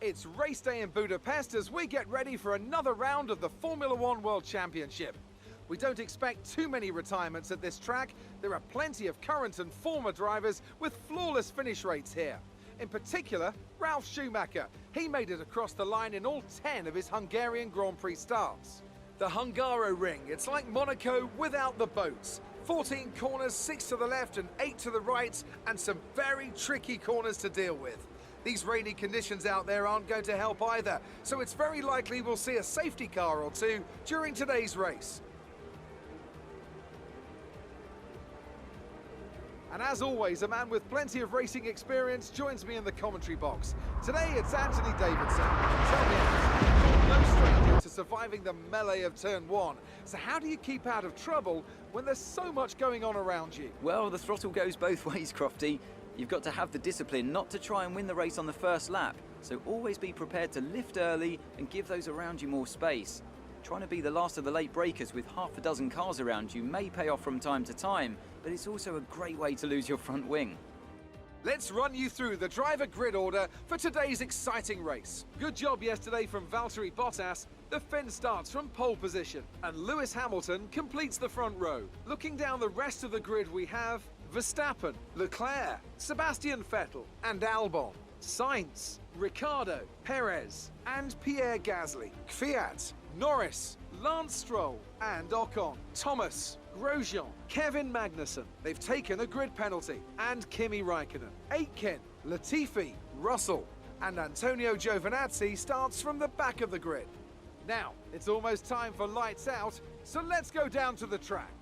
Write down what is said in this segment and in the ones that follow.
It's race day in Budapest as we get ready for another round of the Formula One World Championship. We don't expect too many retirements at this track. There are plenty of current and former drivers with flawless finish rates here. In particular, Ralf Schumacher. He made it across the line in all 10 of his Hungarian Grand Prix starts. The Hungaroring, it's like Monaco without the boats. 14 corners, 6 to the left and 8 to the right, and some very tricky corners to deal with. These rainy conditions out there aren't going to help either, so it's very likely we'll see a safety car or two during today's race. And as always, a man with plenty of racing experience joins me in the commentary box. Today it's Anthony Davidson. Tell me, Anthony, you're no stranger to surviving the melee of turn one. So how do you keep out of trouble when there's so much going on around you? Well, the throttle goes both ways, Crofty. You've got to have the discipline not to try and win the race on the first lap. So always be prepared to lift early and give those around you more space. Trying to be the last of the late breakers with half a dozen cars around you may pay off from time to time, but it's also a great way to lose your front wing. Let's run you through the driver grid order for today's exciting race. Good job yesterday from Valtteri Bottas. The Finn starts from pole position, and Lewis Hamilton completes the front row. Looking down the rest of the grid, we have Verstappen, Leclerc, Sebastian Vettel, and Albon, Sainz, Ricciardo, Perez, and Pierre Gasly, Kvyat, Norris, Lance Stroll, and Ocon, Thomas, Grosjean, Kevin Magnussen. They've taken a grid penalty, and Kimi Raikkonen, Aitken, Latifi, Russell, and Antonio Giovinazzi starts from the back of the grid. Now, it's almost time for lights out, so let's go down to the track.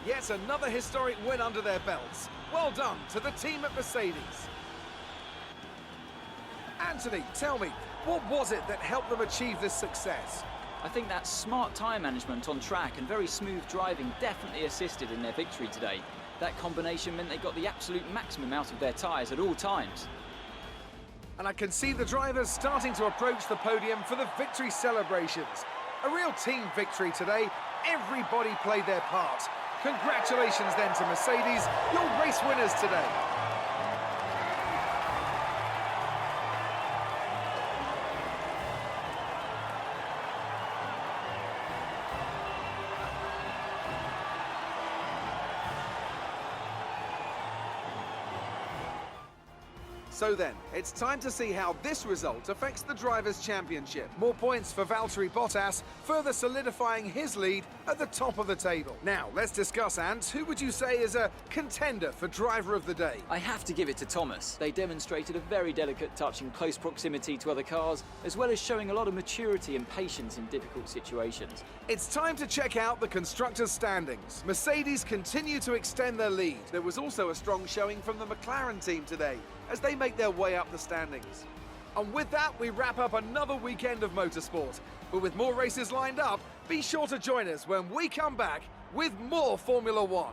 Yet another historic win under their belts. Well done to the team at Mercedes. Anthony, tell me, what was it that helped them achieve this success? I think that smart tyre management on track and very smooth driving definitely assisted in their victory today. That combination meant they got the absolute maximum out of their tyres at all times. And I can see the drivers starting to approach the podium for the victory celebrations. A real team victory today. Everybody played their part. Congratulations then to Mercedes, your race winners today. So then, it's time to see how this result affects the Drivers' Championship. More points for Valtteri Bottas, further solidifying his lead at the top of the table. Now, let's discuss, Ant. Who would you say is a contender for Driver of the Day? I have to give it to Thomas. They demonstrated a very delicate touch in close proximity to other cars, as well as showing a lot of maturity and patience in difficult situations. It's time to check out the Constructors' standings. Mercedes continue to extend their lead. There was also a strong showing from the McLaren team today, as they make their way up the standings. And with that, we wrap up another weekend of motorsport. But with more races lined up, be sure to join us when we come back with more Formula One.